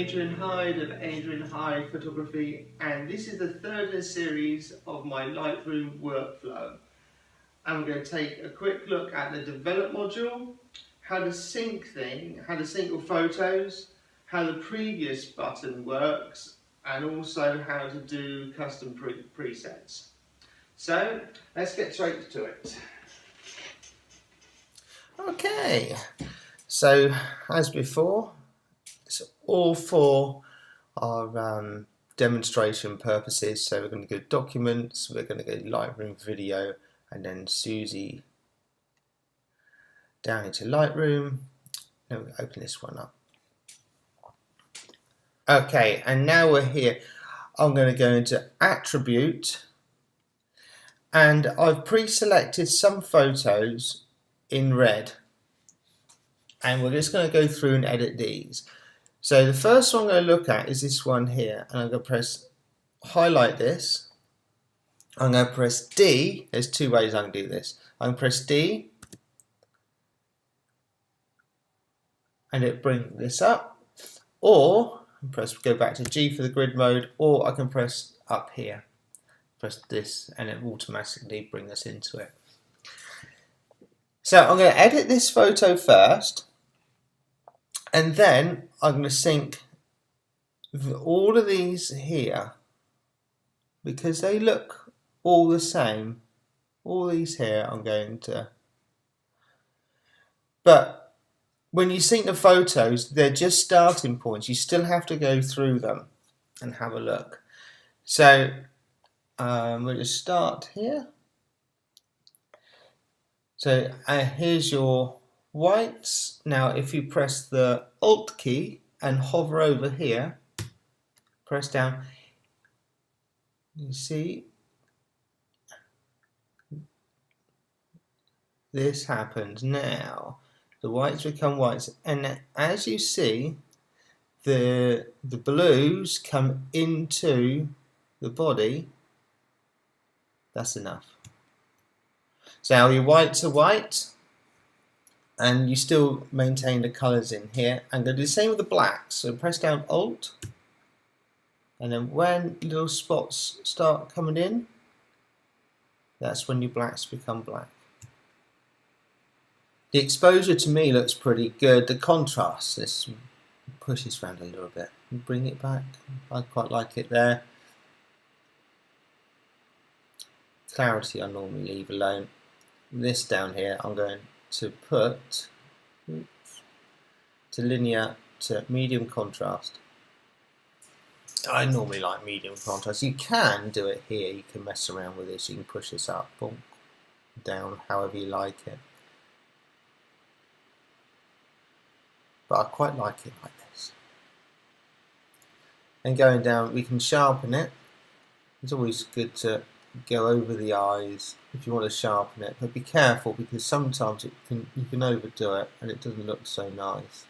Adrian Hyde of Adrian Hyde Photography, and this is the third in a series of my Lightroom workflow. I'm going to take a quick look at the develop module, how to sync your photos, how the previous button works, and also how to do custom presets. So let's get straight to it. Okay, so as before, it's all for our demonstration purposes. So we're going to go documents, we're going to go Lightroom video, and then Susie down into Lightroom. Then we open this one up. Okay, and now we're here. I'm going to go into attribute, and I've pre-selected some photos in red, and we're just going to go through and edit these. So the first one I'm going to look at is this one here, and I'm going to press highlight this. I'm going to press D. There's two ways I can do this. I can press D and it brings this up, or go back to G for the grid mode, or I can press up here, press this, and it will automatically bring us into it. So I'm going to edit this photo first, and then I'm going to sync all of these here because they look all the same. All these here I'm going to, but when you sync the photos, they're just starting points. You still have to go through them and have a look. So we'll just start here. So here's your whites. Now if you press the Alt key and hover over here, press down, you see this happens. Now the whites become whites, and as you see the blues come into the body. That's enough. So now your whites are white, and you still maintain the colours in here. I'm going to do the same with the blacks. So press down Alt, and then when little spots start coming in, that's when your blacks become black. The exposure to me looks pretty good. The contrast, this pushes around a little bit. Bring it back. I quite like it there. Clarity I normally leave alone. This down here I'm going to put to linear to medium contrast. I normally like medium contrast. You can do it here. You can mess around with this. You can push this up or down, however you like it. But I quite like it like this. And going down, we can sharpen it. It's always good to go over the eyes if you want to sharpen it, but be careful because sometimes you can overdo it and it doesn't look so nice.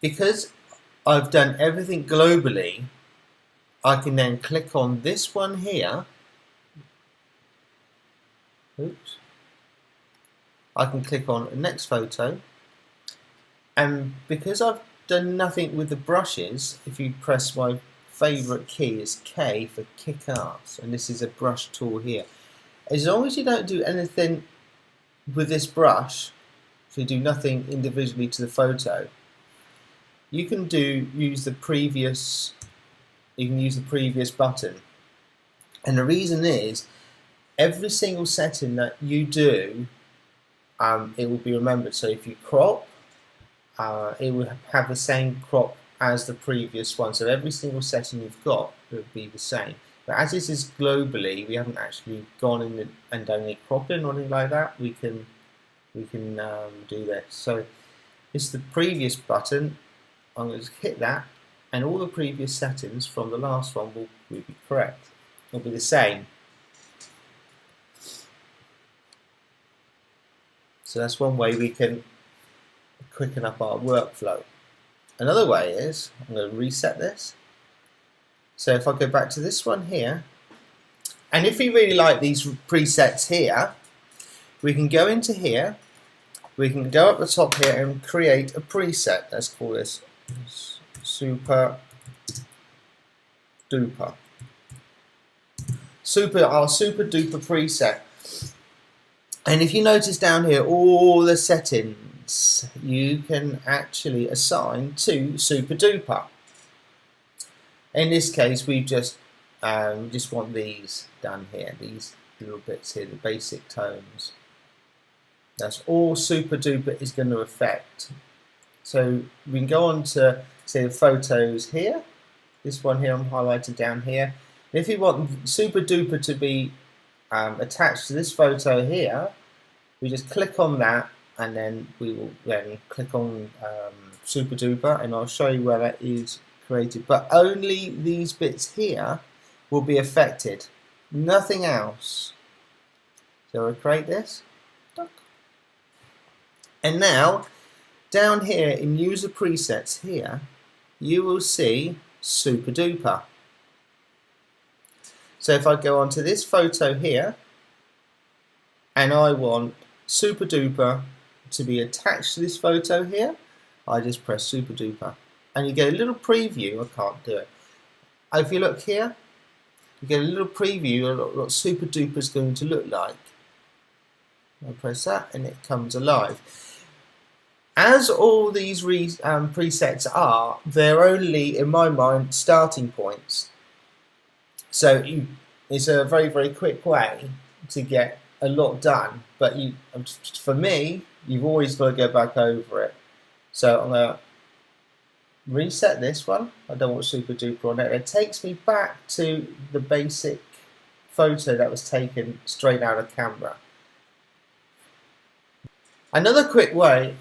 Because I've done everything globally, I can then click on this one here. Oops. I can click on the next photo, and because I've done nothing with the brushes, if you press my favourite key is K for kick ass, and this is a brush tool here. As long as you don't do anything with this brush, so you do nothing individually to the photo, you can use the previous button. And the reason is every single setting that you do, it will be remembered. So if you crop, it will have the same crop as the previous one. So every single setting you've got will be the same. But as this is globally, we haven't actually gone in and done any cropping or anything like that. We can do this. So it's the previous button. I'm going to hit that, and all the previous settings from the last one will be correct. It'll be the same. So that's one way we can quicken up our workflow. Another way is, I'm going to reset this. So if I go back to this one here, and if you really like these presets here, we can go into here we can go up the top here and create a preset. Let's call this super duper. Our super duper preset. And if you notice down here, all the settings you can actually assign to super duper. In this case, we just want these down here, these little bits here, the basic tones. That's all super duper is going to affect. So we can go on to say the photos here. This one here I'm highlighted down here. And if you want super duper to be attached to this photo here, we just click on that, and then we will then click on super duper, and I'll show you where that is created. But only these bits here will be affected, nothing else. So I'll create this, and now down here in user presets here, you will see super duper. So if I go onto this photo here, and I want super duper to be attached to this photo here, I just press super duper, and you get a little preview. I can't do it. If you look here, you get a little preview of what super duper is going to look like. I press that, and it comes alive. As all these presets are, they're only, in my mind, starting points. So it's a very, very quick way to get a lot done. But for me, you've always got to go back over it. So I'm going to reset this one. I don't want super duper on it. It takes me back to the basic photo that was taken straight out of camera. Another quick way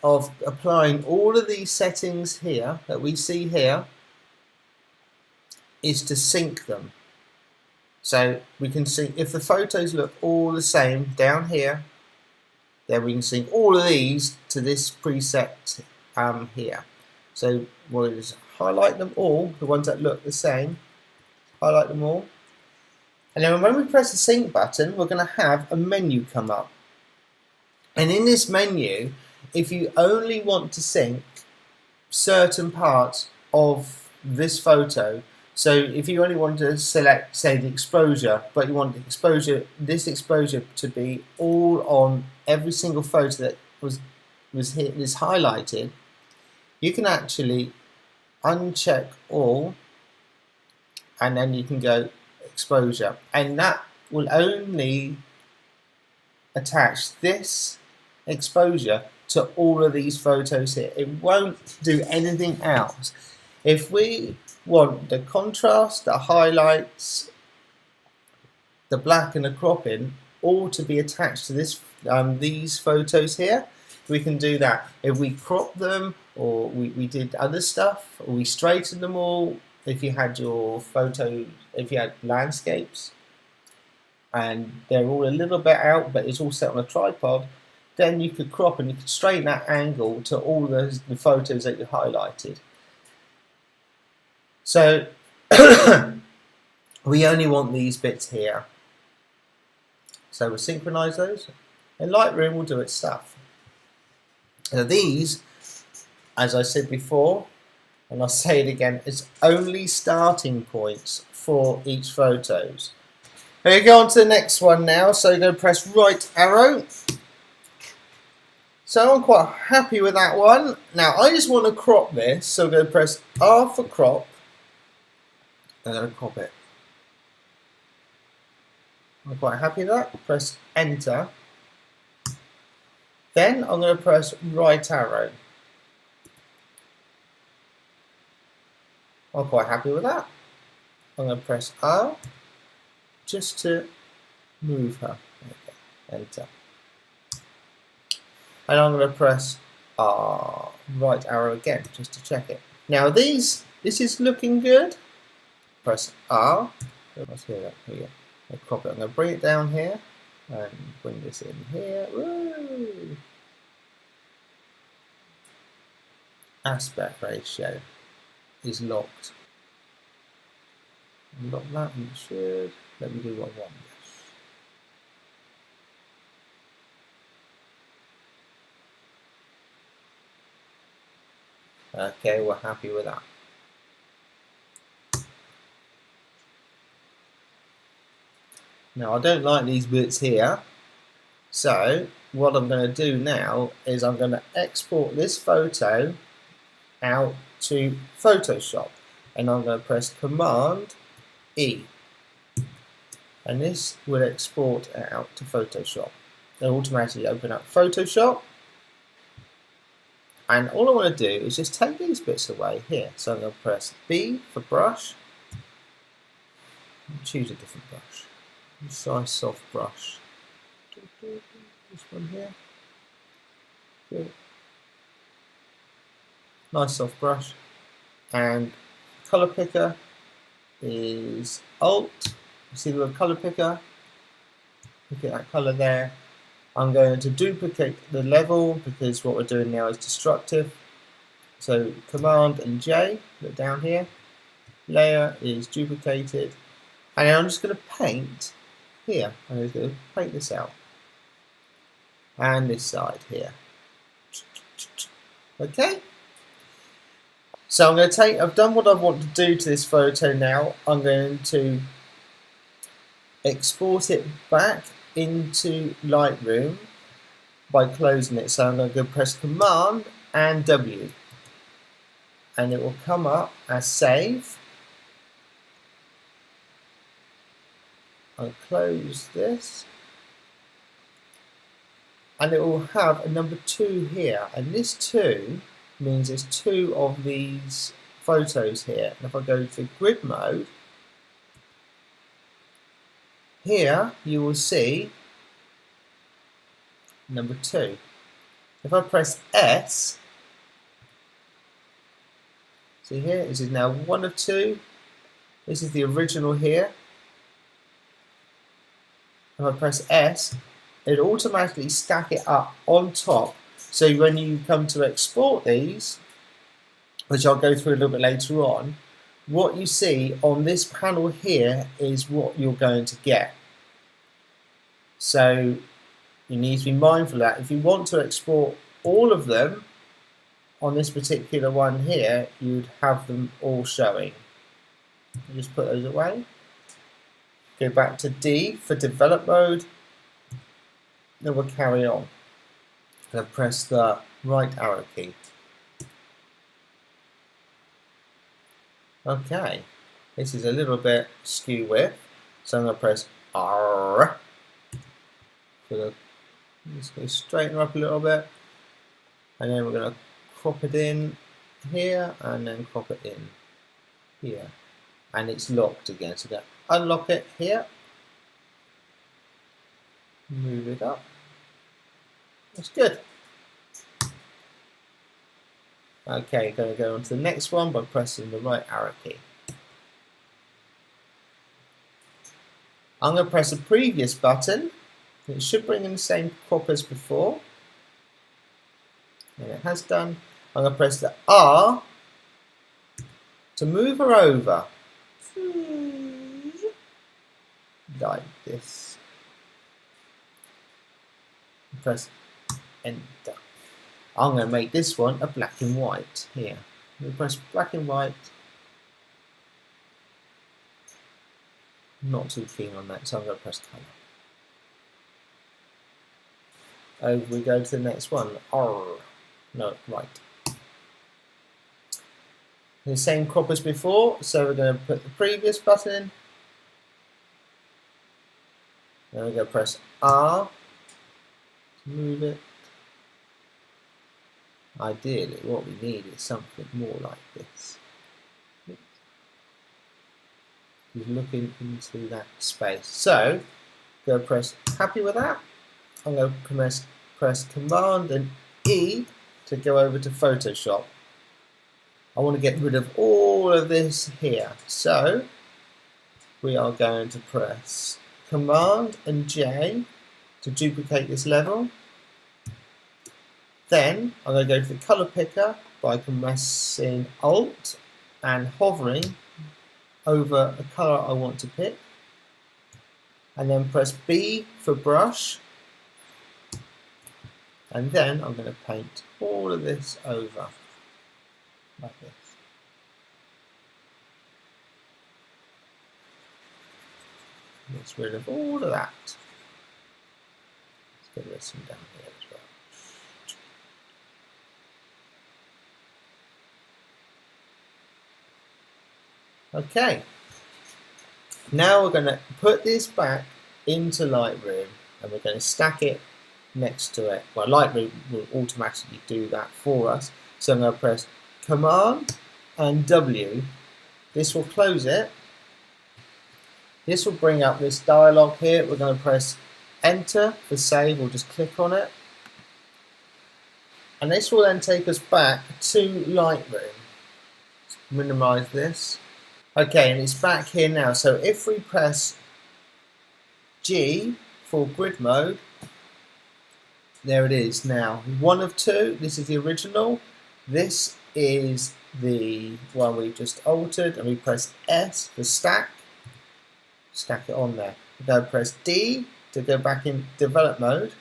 of applying all of these settings here that we see here is to sync them. So we can see if the photos look all the same down here, then we can sync all of these to this preset here. So we'll just highlight them all, the ones that look the same, highlight them all. And then when we press the sync button, we're going to have a menu come up. And in this menu, if you only want to sync certain parts of this photo, so if you only want to select, say, the exposure, but you want this exposure to be all on every single photo that was highlighted, you can actually uncheck all, and then you can go exposure, and that will only attach this exposure to all of these photos here. It won't do anything else. If we want the contrast, the highlights, the black and the cropping all to be attached to this these photos here, we can do that. If we crop them, or we did other stuff, or we straighten them all, if you had your photos, if you had landscapes and they're all a little bit out but it's all set on a tripod, then you could crop and you could straighten that angle to all the photos that you highlighted. So we only want these bits here. So we'll synchronize those, and Lightroom will do its stuff. Now these, as I said before, and I'll say it again, it's only starting points for each photos. We're going to go on to the next one now, so you're going to press right arrow. So I'm quite happy with that one. Now I just want to crop this, so I'm going to press R for crop. I'm going to crop it. I'm quite happy with that. Press enter. Then I'm going to press right arrow. I'm quite happy with that. I'm going to press R just to move her. Okay. Enter. And I'm going to press right arrow again just to check it. Now this is looking good. Press R. Let's hear that. Here we go. I'll crop it. I'm going to bring it down here and bring this in here. Woo! Aspect ratio is locked. Lock that, and it should. Let me do what I want. Okay, we're happy with that. Now I don't like these bits here, so what I'm going to do now is I'm going to export this photo out to Photoshop, and I'm going to press Command E, and this will export it out to Photoshop. It'll automatically open up Photoshop, and all I want to do is just take these bits away here. So I'm going to press B for brush, and choose a different brush, size soft brush. This one here. Good. Nice soft brush, and color picker is Alt. You see the little color picker? Look at that color there. I'm going to duplicate the level because what we're doing now is destructive. So Command and J, look down here. Layer is duplicated, and I'm just going to paint here. I'm just going to paint this out, and this side here. Okay. So I'm going to take, I've done what I want to do to this photo now. I'm going to export it back into Lightroom by closing it. So I'm going to press Command and W, and it will come up as save. I'll close this, and it will have a number 2 here, and this 2 means there's 2 of these photos here. And if I go to grid mode, here you will see number 2. If I press S, see here, this is now 1 of 2. This is the original here. If I press S, it automatically stack it up on top. So when you come to export these, which I'll go through a little bit later on, what you see on this panel here is what you're going to get. So you need to be mindful of that. If you want to export all of them on this particular one here, you'd have them all showing. You just put those away. Go back to D for develop mode. Then we'll carry on. And press the right arrow key. Okay, this is a little bit skew width, so I'm going to press R. Just going to straighten her up a little bit, and then we're going to crop it in here, and then crop it in here, and it's locked again. So I'm going to unlock it here, move it up. That's good. Okay, going to go on to the next one by pressing the right arrow key. I'm going to press the previous button. It should bring in the same crop as before. And it has done. I'm going to press the R to move her over. Like this. Press Enter. I'm going to make this one a black and white here. I'm going to press black and white. Not too keen on that, so I'm going to press colour. Over we go to the next one. No, right. The same crop as before, so we're going to put the previous button in. Then we're going to press R to move it. Ideally, what we need is something more like this. You're looking into that space. So, go press happy with that. I'm going to press Command and E to go over to Photoshop. I want to get rid of all of this here. So, we are going to press Command and J to duplicate this level. Then I'm going to go to the colour picker by pressing Alt and hovering over a colour I want to pick, and then press B for brush, and then I'm going to paint all of this over. like this. Gets rid of all of that. Let's get this one down here as well. Okay. Now we're going to put this back into Lightroom and we're going to stack it next to it. Well, Lightroom will automatically do that for us. So I'm going to press Command and W. This will close it. This will bring up this dialog here. We're going to press Enter for save, or just click on it. And this will then take us back to Lightroom. Let's minimize this. Okay, and it's back here now. So if we press G for grid mode, there it is now. One of two. This is the original. This is the one we just altered, and we press S for stack. Stack it on there. We're going to press D to go back in develop mode,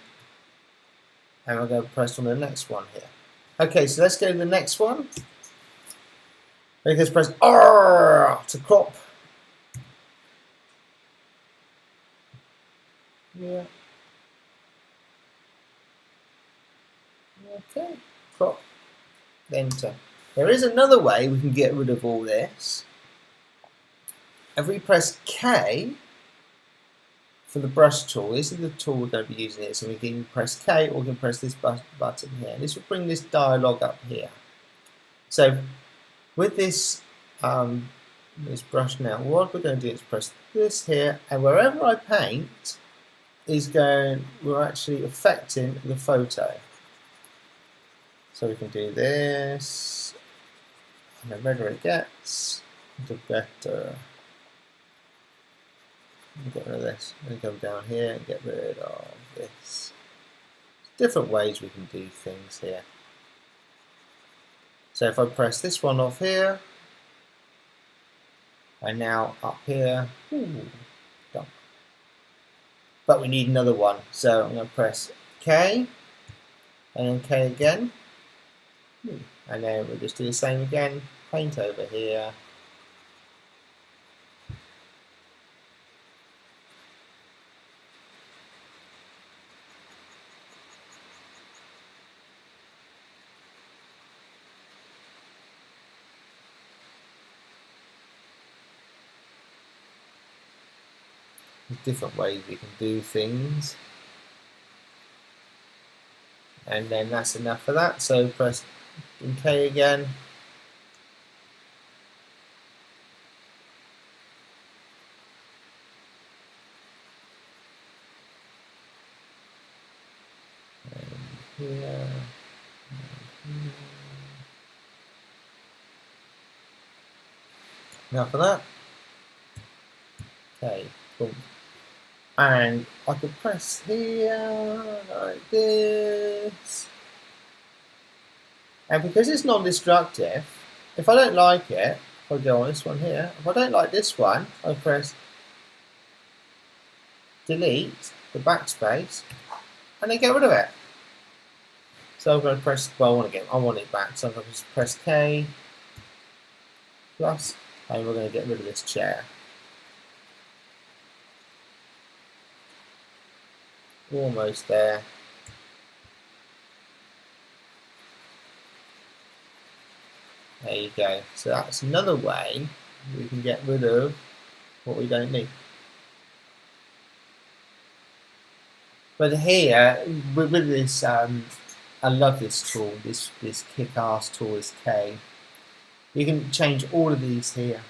and we're going to press on the next one here. Okay, so let's go to the next one. We can press R to crop. Yeah. Okay, crop. Enter. There is another way we can get rid of all this. If we press K for the brush tool, this is the tool we're going to be using here. So we can press K, or we can press this button here. This will bring this dialog up here. So with this this brush now, what we're going to do is press this here, and wherever I paint we're actually affecting the photo. So we can do this, and the redder it gets, the better. Get rid of this, and come down here and get rid of this. Different ways we can do things here. So if I press this one off here, and now up here, done. But we need another one, so I'm going to press K, and then K again, and then we'll just do the same again, paint over here. There's different ways we can do things, and then that's enough for that. So press K again, and here, and here. Enough for that. Okay, boom. And I could press here like this, and because it's non-destructive, if I don't like it, I'll go on this one here. If I don't like this one, I press delete, the backspace, and then get rid of it. So I'm going to press, well, I want it back, so I'm going to just press K plus, and we're going to get rid of this chair. Almost there. There you go. So that's another way we can get rid of what we don't need. But here, with this, I love this tool, this kick-ass tool, this K. You can change all of these here.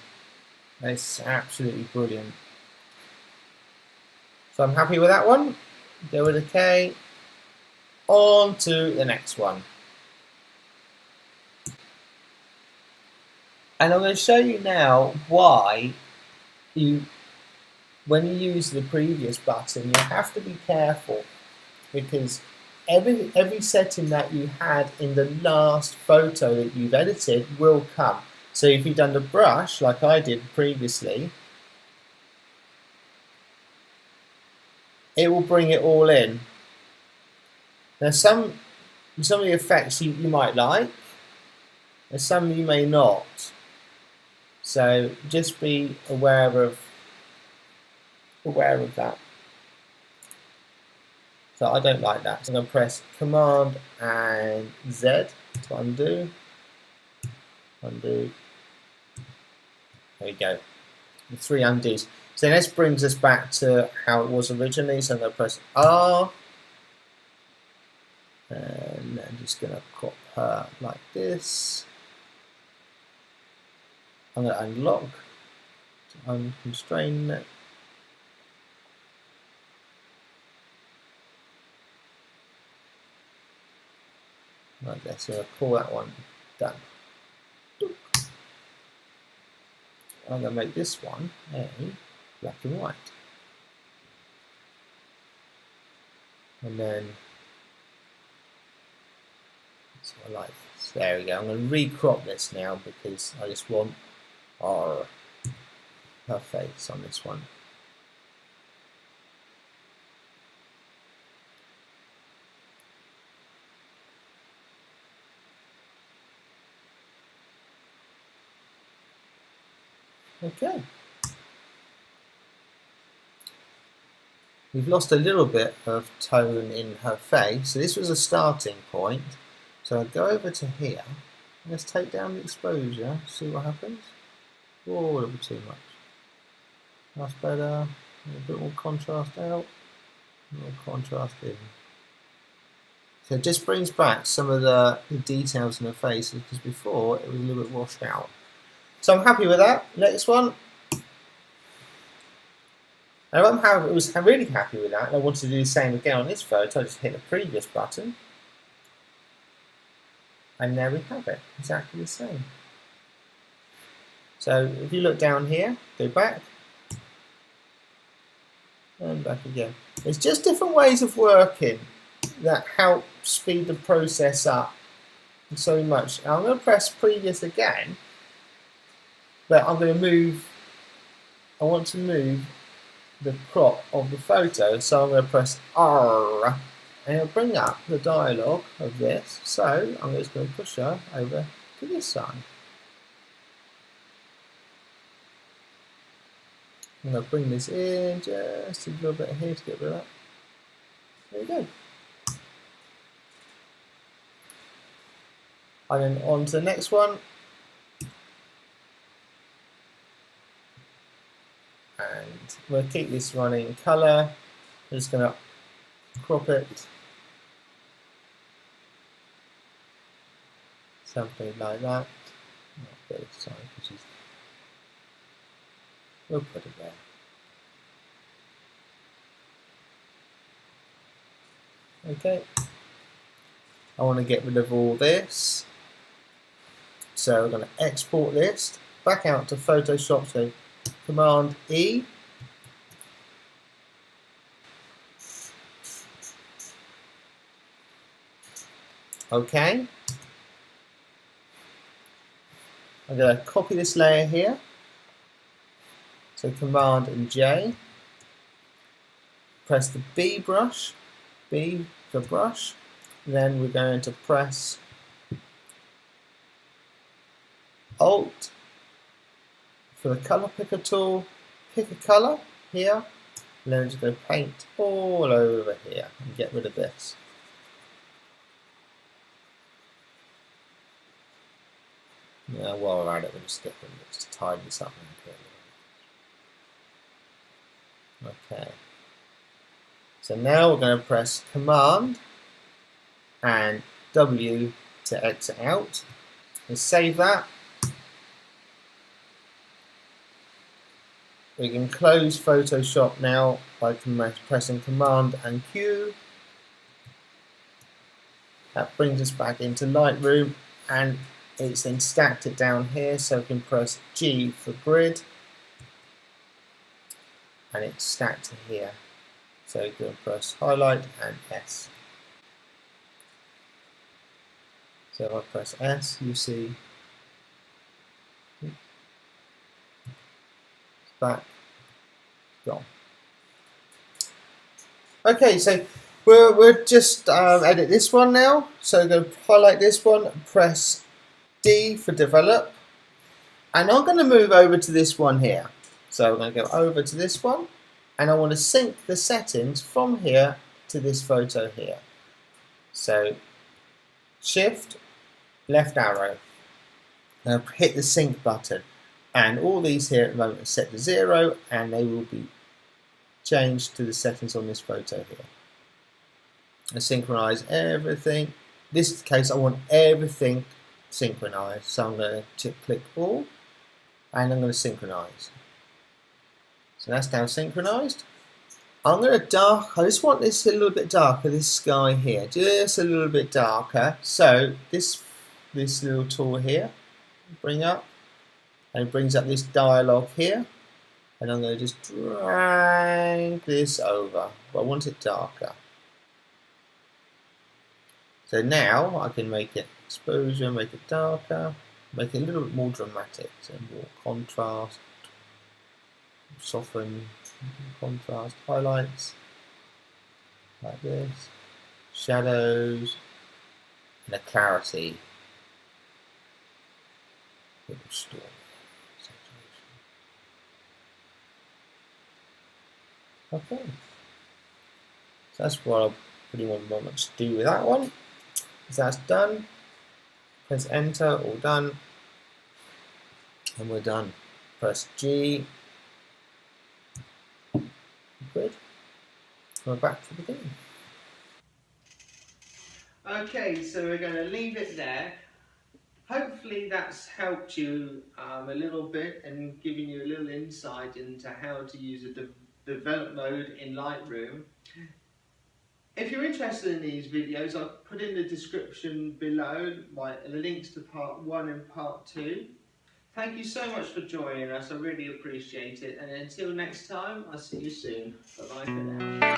It's absolutely brilliant. So I'm happy with that one. Go with a K. On to the next one. And I'm going to show you now why when you use the previous button, you have to be careful, because every setting that you had in the last photo that you've edited will come. So if you've done the brush like I did previously, it will bring it all in. Now some of the effects you might like, and some you may not. So just be aware of that. So I don't like that. So I'm going to press Command and Z to undo. Undo. There we go. The 3 undos. So this brings us back to how it was originally. So I'm going to press R. And I'm just going to crop her like this. I'm going to unlock to unconstrain it. Like this. So I'll call that one done. I'm going to make this one a black and white. And then, so I like this. There we go. I'm going to recrop this now because I just want her face on this one. Okay. We've lost a little bit of tone in her face, so this was a starting point. So I'll go over to here. Let's take down the exposure, see what happens. Oh, a little bit too much. That's better. A bit more contrast out, more contrast in. So it just brings back some of the details in her face, because before it was a little bit washed out. So I'm happy with that. Next one. Now I was really happy with that, and I wanted to do the same again on this photo. I just hit the previous button, and there we have it, exactly the same. So if you look down here, go back, and back again. It's just different ways of working that help speed the process up so much. Now I'm going to press previous again, but I'm going to move, I want to move the crop of the photo, so I'm going to press R and it'll bring up the dialogue of this. So I'm just going to push her over to this side. I'm going to bring this in just a little bit here to get rid of that. There we go. And then on to the next one. And we'll keep this running in colour. I'm just going to crop it. Something like that. Sorry, we'll put it there. Okay. I want to get rid of all this. So we're going to export this back out to Photoshop. So Command E. Okay. I'm going to copy this layer here. So Command and J. Press the B brush. B for brush. Then we're going to press Alt for the colour picker tool, pick a colour here, and then just go paint all over here and get rid of this. Now while we're at it, we'll just tidy this up and okay. So now we're going to press Command and W to exit out and save that. We can close Photoshop now by pressing Command and Q. That brings us back into Lightroom, and it's then stacked it down here, so we can press G for grid, and it's stacked to here. So you can press highlight and S. So if I press S, you see back, gone. Okay, so we're just edit this one now. So go highlight this one, press D for develop, and I'm going to move over to this one here. So I'm going to go over to this one, and I want to sync the settings from here to this photo here. So shift, left arrow, now hit the sync button, and all these here at the moment are set to 0, and they will be changed to the settings on this photo here. I synchronize everything. This case I want everything synchronized, so I'm going to click all, and I'm going to synchronize. So that's now synchronized. I'm going to I just want this a little bit darker, this sky here, just a little bit darker. So this little tool here, bring up, and it brings up this dialogue here, and I'm going to just drag this over, but I want it darker. So now I can make it exposure, make it darker, make it a little bit more dramatic, so more contrast, soften, contrast, highlights, like this, shadows, and a clarity. Little storm. Okay, so that's what I pretty much do with that one. So that's done. Press enter, all done, and we're done. Press G. Good. We're back to the beginning. Okay, so we're going to leave it there. Hopefully that's helped you a little bit and given you a little insight into how to use a develop mode in Lightroom. If you're interested in these videos, I've put in the description below the links to part 1 and part 2. Thank you so much for joining us, I really appreciate it, and until next time, I'll see you soon. Bye bye for now.